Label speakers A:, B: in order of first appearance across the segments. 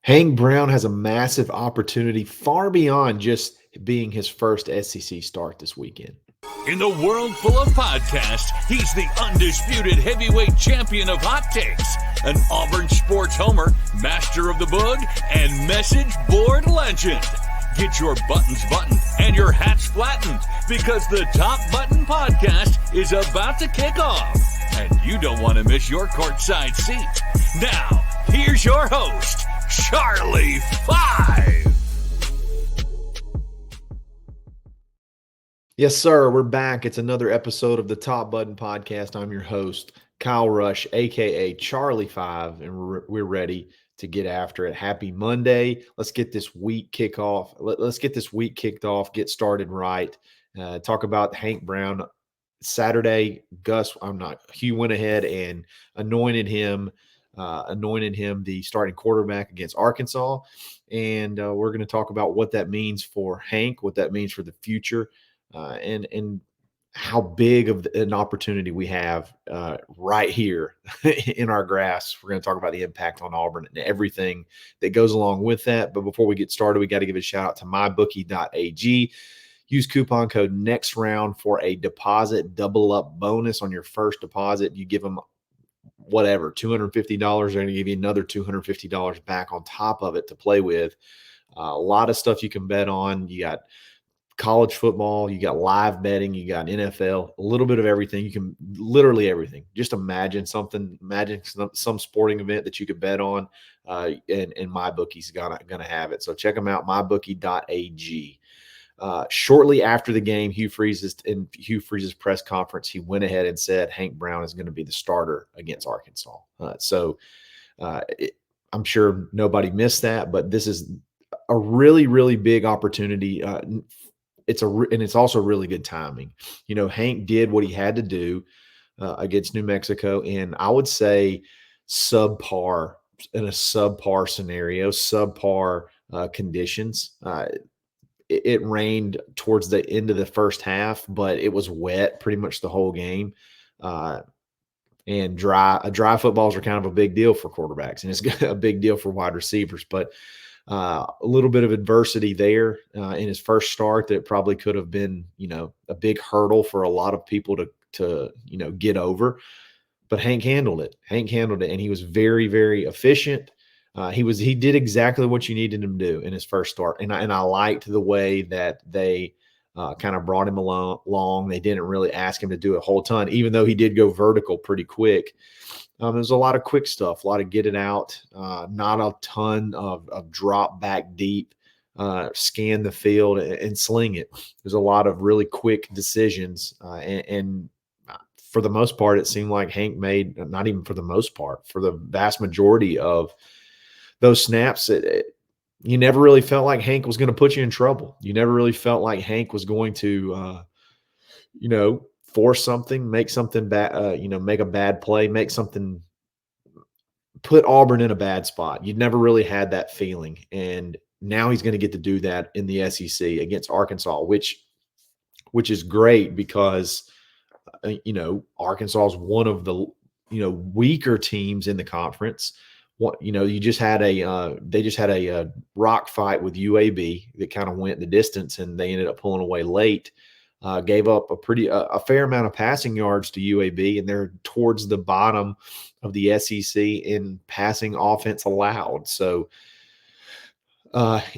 A: Hank Brown has a massive opportunity far beyond just being his first SEC start this weekend.
B: In the world full of podcasts, he's the undisputed heavyweight champion of hot takes, an Auburn sports homer, master of the boog, and message board legend. Get your buttons buttoned and your hats flattened because the Top Button Podcast is about to kick off. And you don't want to miss your courtside seat. Now, here's your host, Charlie Five.
A: Yes, sir. We're back. It's another episode of the Top Button Podcast. I'm your host, Kyle Rush, a.k.a. Charlie Five, and we're ready to get after it. Happy Monday. Let's get this week kicked off. Let's get this week kicked off, get started right. Talk about Hank Brown. Saturday, Hugh went ahead and anointed him the starting quarterback against Arkansas. And we're going to talk about what that means for Hank, what that means for the future, and how big of an opportunity we have right here in our grasp. We're going to talk about the impact on Auburn and everything that goes along with that. But before we get started, we got to give a shout out to mybookie.ag. Use coupon code NEXTROUND for a deposit double up bonus on your first deposit. You give them whatever, $250. They're going to give you another $250 back on top of it to play with. A lot of stuff you can bet on. You got college football, you got live betting, you got NFL, a little bit of everything. You can literally everything. Just imagine some sporting event that you could bet on, and MyBookie's gonna have it. So check them out, mybookie.ag. Shortly after the game, Hugh Freeze's press conference, he went ahead and said Hank Brown is going to be the starter against Arkansas. I'm sure nobody missed that, but this is a really, really big opportunity. It's also really good timing. You know, Hank did what he had to do against New Mexico, and I would say subpar scenario, subpar conditions. It rained towards the end of the first half, but it was wet pretty much the whole game. And dry footballs are kind of a big deal for quarterbacks, and it's a big deal for wide receivers. But a little bit of adversity there in his first start that probably could have been, a big hurdle for a lot of people to get over. But Hank handled it. And he was very, very efficient. He did exactly what you needed him to do in his first start, and I liked the way that they kind of brought him along. They didn't really ask him to do a whole ton, even though he did go vertical pretty quick. There's a lot of quick stuff, a lot of get it out, not a ton of drop back deep, scan the field and sling it. There's a lot of really quick decisions, and for the most part, it seemed like Hank made, not even for the most part, for the vast majority of those snaps, you never really felt like Hank was going to put you in trouble. You never really felt like Hank was going to, force something, make something bad, make a bad play, put Auburn in a bad spot. You'd never really had that feeling. And now he's going to get to do that in the SEC against Arkansas, which is great because, Arkansas is one of the, weaker teams in the conference. They just had a rock fight with UAB that kind of went the distance, and they ended up pulling away late. Gave up a fair amount of passing yards to UAB, and they're towards the bottom of the SEC in passing offense allowed. So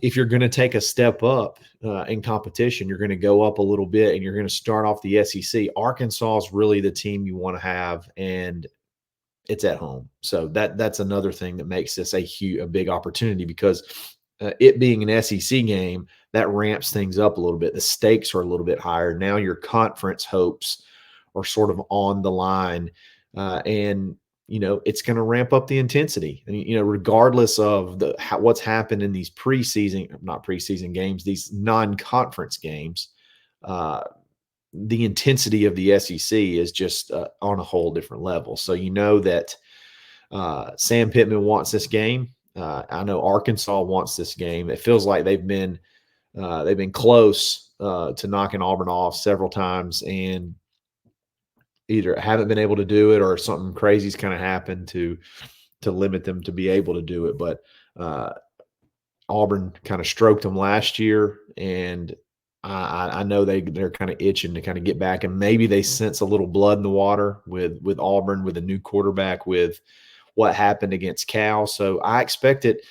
A: if you're going to take a step up in competition, you're going to go up a little bit, and you're going to start off the SEC. Arkansas is really the team you want to have, and it's at home. So that's another thing that makes this a big opportunity, because it being an SEC game, that ramps things up a little bit. The stakes are a little bit higher. Now your conference hopes are sort of on the line, and it's going to ramp up the intensity. And, regardless of what's happened in these not preseason games, these non-conference games, the intensity of the SEC is just on a whole different level. So that Sam Pittman wants this game. I know Arkansas wants this game. It feels like they've been close to knocking Auburn off several times, and either haven't been able to do it, or something crazy's kind of happened to limit them to be able to do it. But Auburn kind of stroked them last year, and I know they're kind of itching to kind of get back, and maybe they sense a little blood in the water with Auburn, with a new quarterback, with what happened against Cal. So I expect it,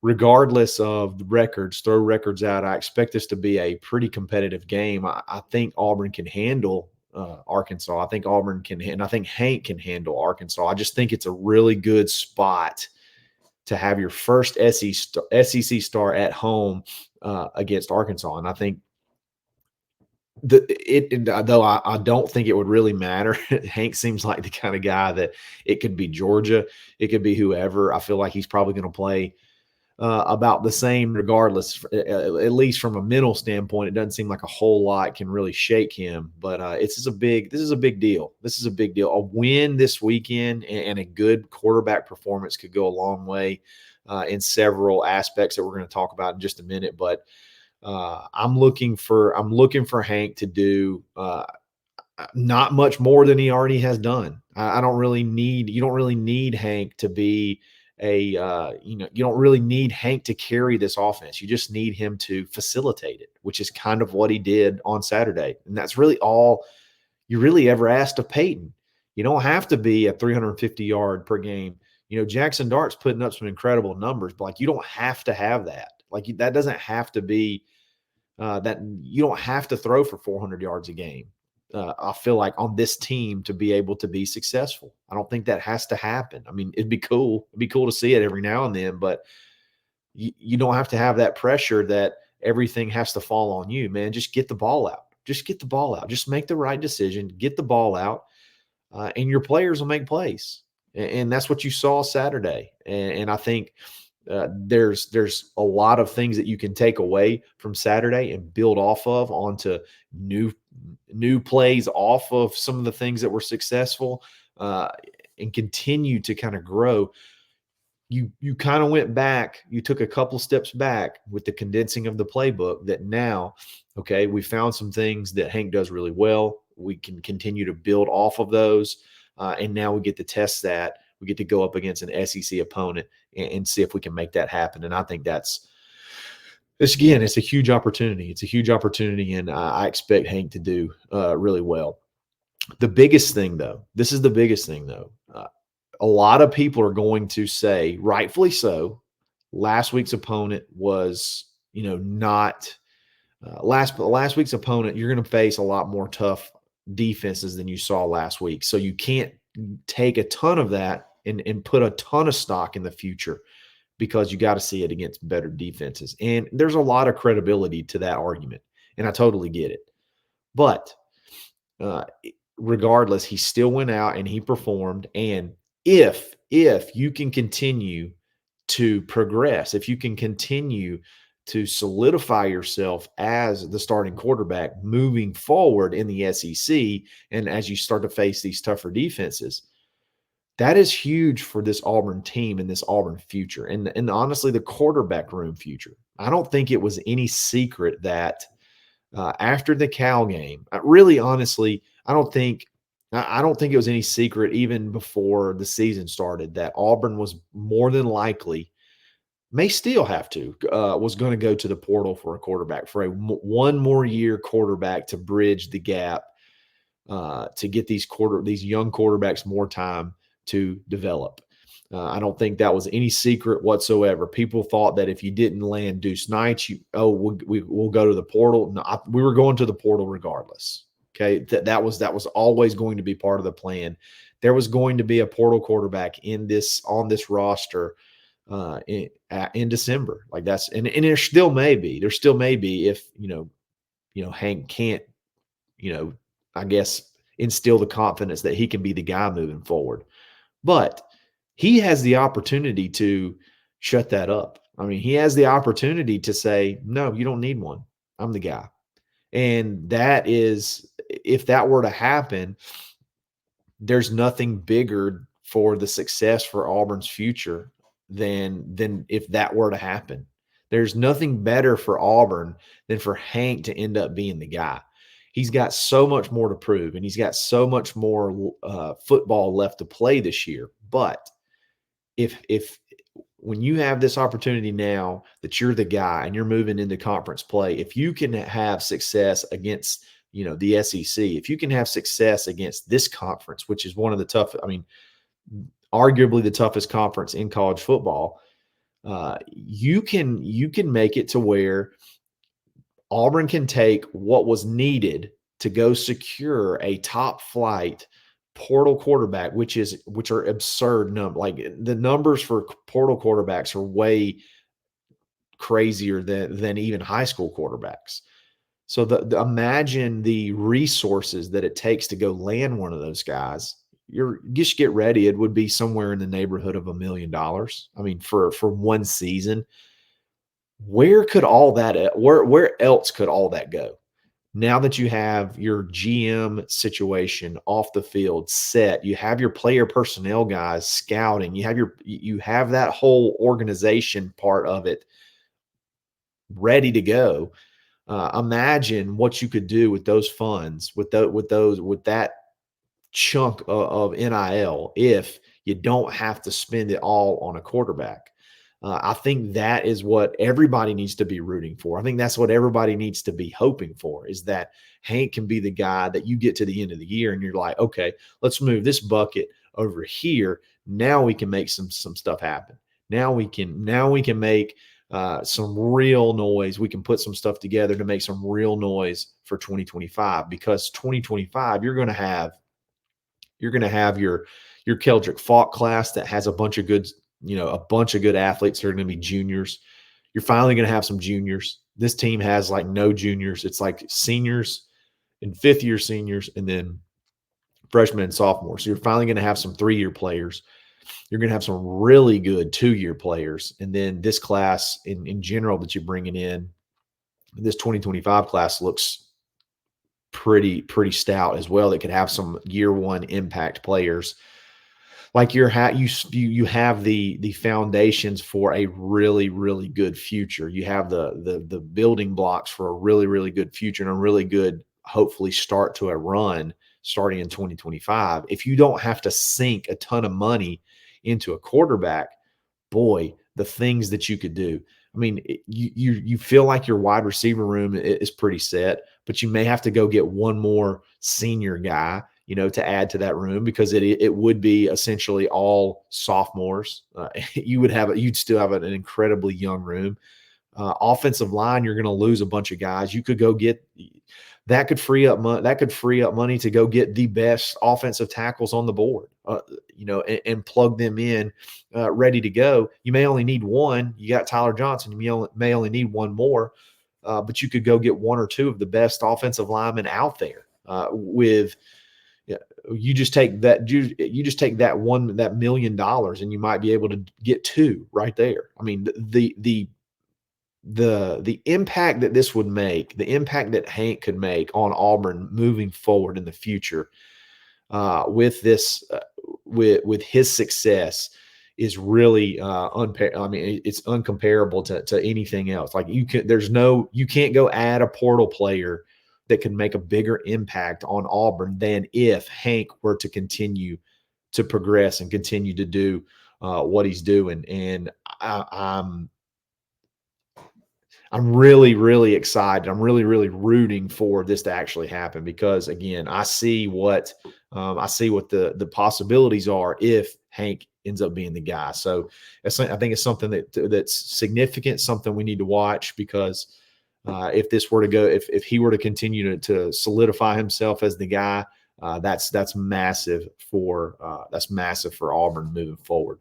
A: regardless of the records, throw records out. I expect this to be a pretty competitive game. I think Auburn can handle Arkansas. I think Auburn can, and I think Hank can handle Arkansas. I just think it's a really good spot to have your first SEC star at home against Arkansas. And I think though I don't think it would really matter. Hank seems like the kind of guy that it could be Georgia, it could be whoever. I feel like he's probably going to play about the same regardless, at least from a mental standpoint. It doesn't seem like a whole lot can really shake him, but this is a big deal. This is a big deal. A win this weekend and a good quarterback performance could go a long way in several aspects that we're going to talk about in just a minute. But I'm looking for Hank to do not much more than he already has done. You don't really need Hank to be you don't really need Hank to carry this offense. You just need him to facilitate it, which is kind of what he did on Saturday. And that's really all you really ever asked of Peyton. You don't have to be a 350 yard per game. Jackson Dart's putting up some incredible numbers, but like, you don't have to have that. Like, that doesn't have to be that you don't have to throw for 400 yards a game. I feel like on this team to be able to be successful. I don't think that has to happen. I mean, it'd be cool. It'd be cool to see it every now and then, but you don't have to have that pressure that everything has to fall on you, man. Just get the ball out. Just make the right decision. Get the ball out, and your players will make plays. And that's what you saw Saturday. And I think there's a lot of things that you can take away from Saturday and build off of onto new plays off of some of the things that were successful, and continue to kind of grow. You kind of went back, you took a couple steps back with the condensing of the playbook, that now, okay, we found some things that Hank does really well. We can continue to build off of those. And now we get to test that. We get to go up against an SEC opponent and see if we can make that happen. And I think it's a huge opportunity. It's a huge opportunity, and I expect Hank to do really well. The biggest thing, though, a lot of people are going to say, rightfully so, last week's opponent was, not last week's opponent. You're going to face a lot more tough defenses than you saw last week. So you can't take a ton of that and put a ton of stock in the future, because you got to see it against better defenses. And there's a lot of credibility to that argument, and I totally get it. But regardless, he still went out and he performed. And if you can continue to progress, if you can continue to solidify yourself as the starting quarterback moving forward in the SEC, and as you start to face these tougher defenses, that is huge for this Auburn team and this Auburn future, and honestly, the quarterback room future. I don't think it was any secret that after the Cal game, really, honestly, I don't think it was any secret even before the season started that Auburn was more than likely, may still have to, was going to go to the portal for a quarterback, for one more year quarterback to bridge the gap, to get these young quarterbacks more time to develop. I don't think that was any secret whatsoever. People thought that if you didn't land Deuce Knight, we'll go to the portal. No, we were going to the portal regardless. Okay, that was always going to be part of the plan. There was going to be a portal quarterback on this roster in December. Like that's and there still may be. There still may be if Hank can't, I guess, instill the confidence that he can be the guy moving forward. But he has the opportunity to shut that up. I mean, he has the opportunity to say, no, you don't need one. I'm the guy. And that is, if that were to happen, there's nothing bigger for the success for Auburn's future than if that were to happen. There's nothing better for Auburn than for Hank to end up being the guy. He's got so much more to prove, and he's got so much more football left to play this year. But if when you have this opportunity now that you're the guy and you're moving into conference play, if you can have success against, the SEC, if you can have success against this conference, which is one of the arguably the toughest conference in college football, you can make it to where Auburn can take what was needed to go secure a top flight portal quarterback, which are absurd numbers. Like the numbers for portal quarterbacks are way crazier than even high school quarterbacks. So imagine the resources that it takes to go land one of those guys. Just get ready. It would be somewhere in the neighborhood of $1 million. I mean, for one season. Where could all that where else could all that go? Now that you have your GM situation off the field set, you have your player personnel guys scouting, you have that whole organization part of it ready to go. Imagine what you could do with those funds, with that chunk of NIL if you don't have to spend it all on a quarterback. I think that is what everybody needs to be rooting for. I think that's what everybody needs to be hoping for, is that Hank can be the guy that you get to the end of the year and you're like, okay, let's move this bucket over here. Now we can make some stuff happen. Now we can make some real noise. We can put some stuff together to make some real noise for 2025, because 2025 you're going to have your Keldrick Falk class that has a bunch of good athletes that are going to be juniors. You're finally going to have some juniors. This team has like no juniors. It's like seniors and fifth-year seniors and then freshmen and sophomores. So you're finally going to have some 3-year players. You're going to have some really good 2-year players. And then this class in general that you're bringing in, this 2025 class looks pretty stout as well. That could have some year one impact players. Like you have the foundations for a really, really good future. You have the building blocks for a really, really good future and a really good, hopefully, start to a run starting in 2025. If you don't have to sink a ton of money into a quarterback, boy, the things that you could do. I mean, you feel like your wide receiver room is pretty set, but you may have to go get one more senior guy, to add to that room, because it would be essentially all sophomores. You'd still have an incredibly young room. Offensive line, you're going to lose a bunch of guys. You could go get that could free up money. That could free up money to go get the best offensive tackles on the board, and plug them in, ready to go. You may only need one. You got Tyler Johnson. You may only need one more, but you could go get one or two of the best offensive linemen out there. You just take that $1 million, and you might be able to get two right there. I mean, the impact that this would make, the impact that Hank could make on Auburn moving forward in the future, with this, with his success, is really it's uncomparable to anything else. Like you can't go add a portal player that can make a bigger impact on Auburn than if Hank were to continue to progress and continue to do what he's doing. And I'm really, really excited. I'm really, really rooting for this to actually happen, because again, I see what the possibilities are if Hank ends up being the guy. So I think it's something that's significant, something we need to watch, because if he were to continue to solidify himself as the guy, that's massive for Auburn moving forward.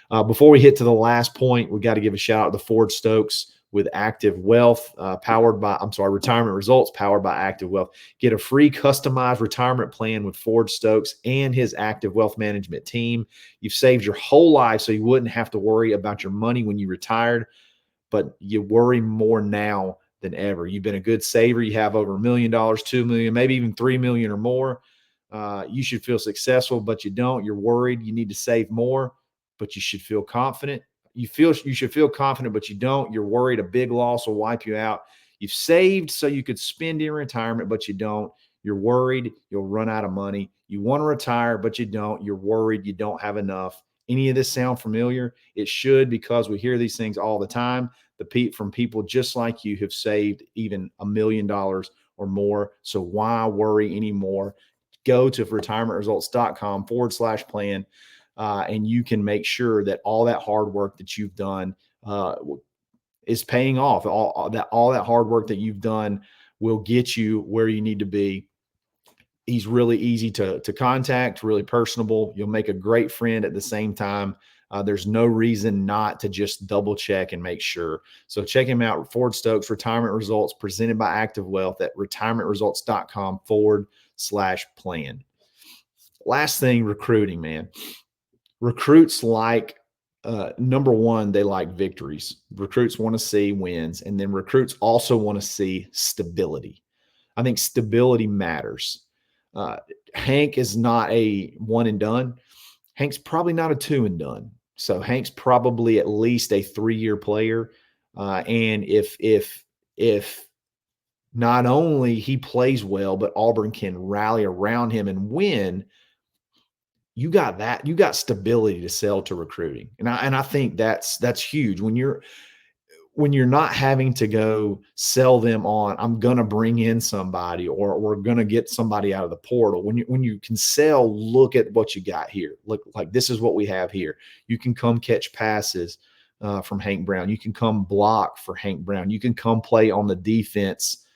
A: Before we hit to the last point, we got to give a shout out to Ford Stokes with Active Wealth, retirement results powered by Active Wealth. Get a free customized retirement plan with Ford Stokes and his Active Wealth Management team. You've saved your whole life, so you wouldn't have to worry about your money when you retired, but you worry more now than ever. You've been a good saver. You have over $1 million, $2 million, maybe even $3 million or more. You should feel successful, but you don't. You're worried. You need to save more, but you should feel confident. You should feel confident, but you don't. You're worried a big loss will wipe you out. You've saved so you could spend in retirement, but you don't. You're worried you'll run out of money. You want to retire, but you don't. You're worried you don't have enough. any of this sound familiar? It should, because we hear these things all the time. From people just like you who've saved even $1 million or more. So why worry anymore? Go to retirementresults.com/plan, and you can make sure that all that hard work that you've done is paying off. All that hard work that you've done will get you where you need to be. He's really easy to contact, really personable. You'll make a great friend at the same time. There's no reason not to just double check and make sure. So check him out, Ford Stokes Retirement Results, presented by Active Wealth at retirementresults.com/plan. Last thing, recruiting, man. Recruits like, number one, they like victories. Recruits want to see wins, and then recruits also want to see stability. I think stability matters. Hank is not a one and done. Hank's probably not a two and done. So Hank's probably at least a 3-year player. And if not only he plays well, but Auburn can rally around him and win, you got stability to sell to recruiting. And I think that's huge when you're not having to go sell them on, I'm going to bring in somebody, or we're going to get somebody out of the portal. When you can sell, look at what you got here. Look, like, this is what we have here. You can come catch passes from Hank Brown. You can come block for Hank Brown. You can come play on the defense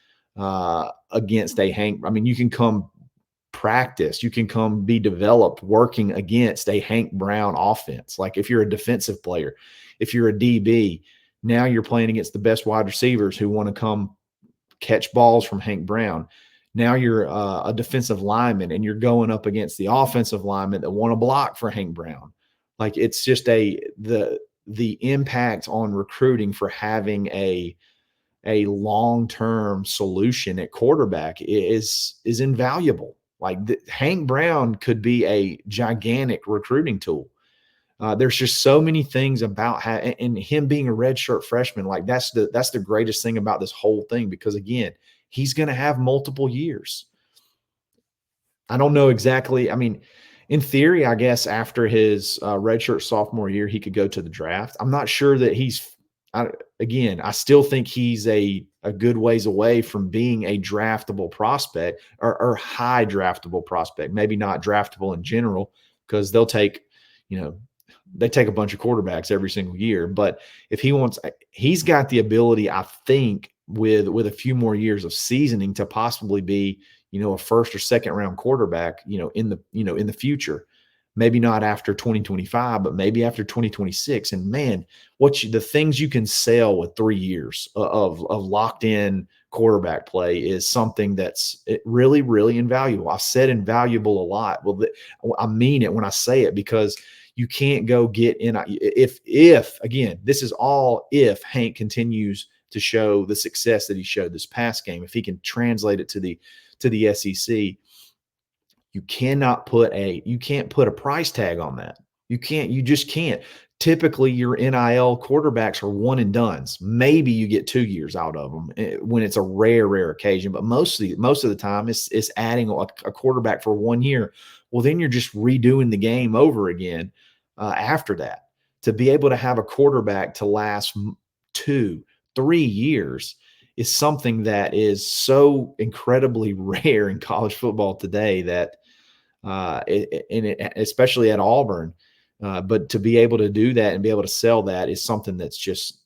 A: against a Hank. I mean, you can come practice. You can come be developed working against a Hank Brown offense. Like, if you're a defensive player, if you're a DB, now you're playing against the best wide receivers who want to come catch balls from Hank Brown. Now you're a defensive lineman, and you're going up against the offensive linemen that want to block for Hank Brown. Like, it's just the impact on recruiting for having a long-term solution at quarterback is invaluable. Like, Hank Brown could be a gigantic recruiting tool. There's just so many things about and him being a redshirt freshman. Like, that's the greatest thing about this whole thing, because again, he's going to have multiple years. I don't know exactly. I mean, in theory, I guess after his redshirt sophomore year, he could go to the draft. I'm not sure that I still think he's a good ways away from being a draftable prospect, or high draftable prospect. Maybe not draftable in general, because they take a bunch of quarterbacks every single year. But if he's got the ability, I think, with a few more years of seasoning, to possibly be, a first or second round quarterback, in the future. Maybe not after 2025, but maybe after 2026. And man, the things you can sell with 3 years of locked in quarterback play is something that's really, really invaluable. I said invaluable a lot. Well, I mean it when I say it, because you can't go get in. If again, this is all if Hank continues to show the success that he showed this past game, if he can translate it to the SEC, you can't put a price tag on that. You just can't. Typically, your NIL quarterbacks are one and dones. Maybe you get 2 years out of them when it's a rare occasion, but most of the time it's adding a quarterback for 1 year. Well, then you're just redoing the game over again after that. To be able to have a quarterback to last 2-3 years is something that is so incredibly rare in college football today, that especially at Auburn. But to be able to do that and be able to sell that is something that's just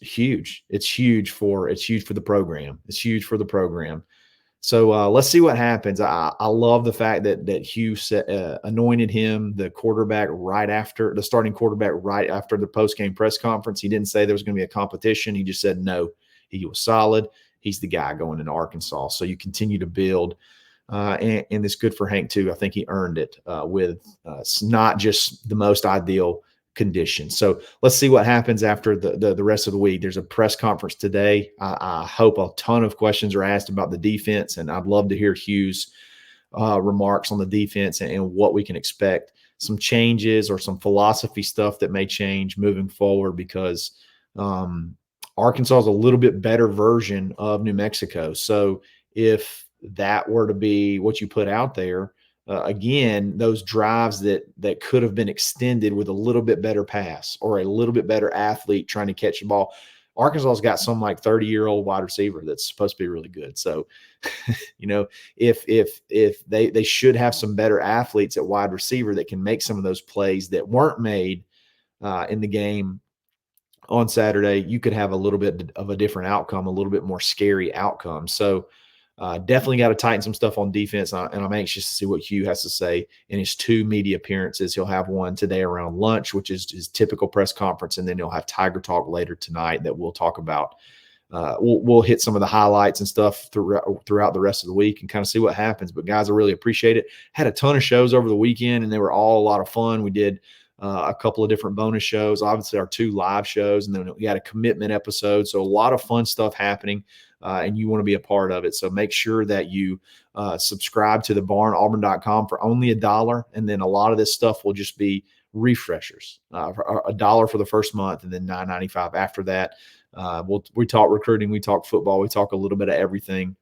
A: huge. It's huge for the program. It's huge for the program. So let's see what happens. I love the fact that Hugh anointed him the starting quarterback right after the post-game press conference. He didn't say there was going to be a competition. He just said no. He was solid. He's the guy going into Arkansas. So you continue to build. And it's good for Hank too. I think he earned it with not just the most ideal conditions. So let's see what happens after the rest of the week. There's a press conference today. I hope a ton of questions are asked about the defense, and I'd love to hear Hugh's remarks on the defense and what we can expect. Some changes or some philosophy stuff that may change moving forward, because Arkansas is a little bit better version of New Mexico. So if that were to be what you put out there, again, those drives that could have been extended with a little bit better pass or a little bit better athlete trying to catch the ball. Arkansas's got some like 30-year-old wide receiver that's supposed to be really good. So, if they should have some better athletes at wide receiver that can make some of those plays that weren't made in the game on Saturday, you could have a little bit of a different outcome, a little bit more scary outcome. So definitely got to tighten some stuff on defense, and I'm anxious to see what Hugh has to say in his 2 media appearances. He'll have one today around lunch, which is his typical press conference, and then he'll have Tiger Talk later tonight that we'll talk about. We'll hit some of the highlights and stuff throughout the rest of the week and kind of see what happens. But guys, I really appreciate it. Had a ton of shows over the weekend, and they were all a lot of fun. We did a couple of different bonus shows, obviously our 2 live shows, and then we had a commitment episode. So a lot of fun stuff happening, and you want to be a part of it. So make sure that you subscribe to the barn, auburn.com for only $1. And then a lot of this stuff will just be refreshers, $1 for the first month, and then $9.95 after that. We talk recruiting, we talk football, we talk a little bit of everything.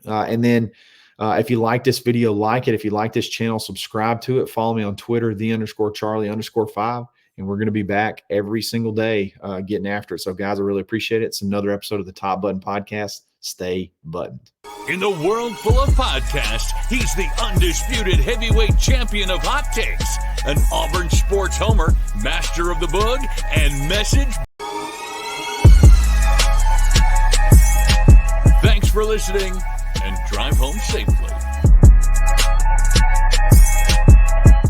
A: And then if you like this video, like it. If you like this channel, subscribe to it. Follow me on Twitter, _Charlie_5. And we're going to be back every single day getting after it. So, guys, I really appreciate it. It's another episode of the Top Button Podcast. Stay buttoned.
B: In the world full of podcasts, he's the undisputed heavyweight champion of hot takes, an Auburn sports homer, master of the boog, and message. Thanks for listening, and drive home safely.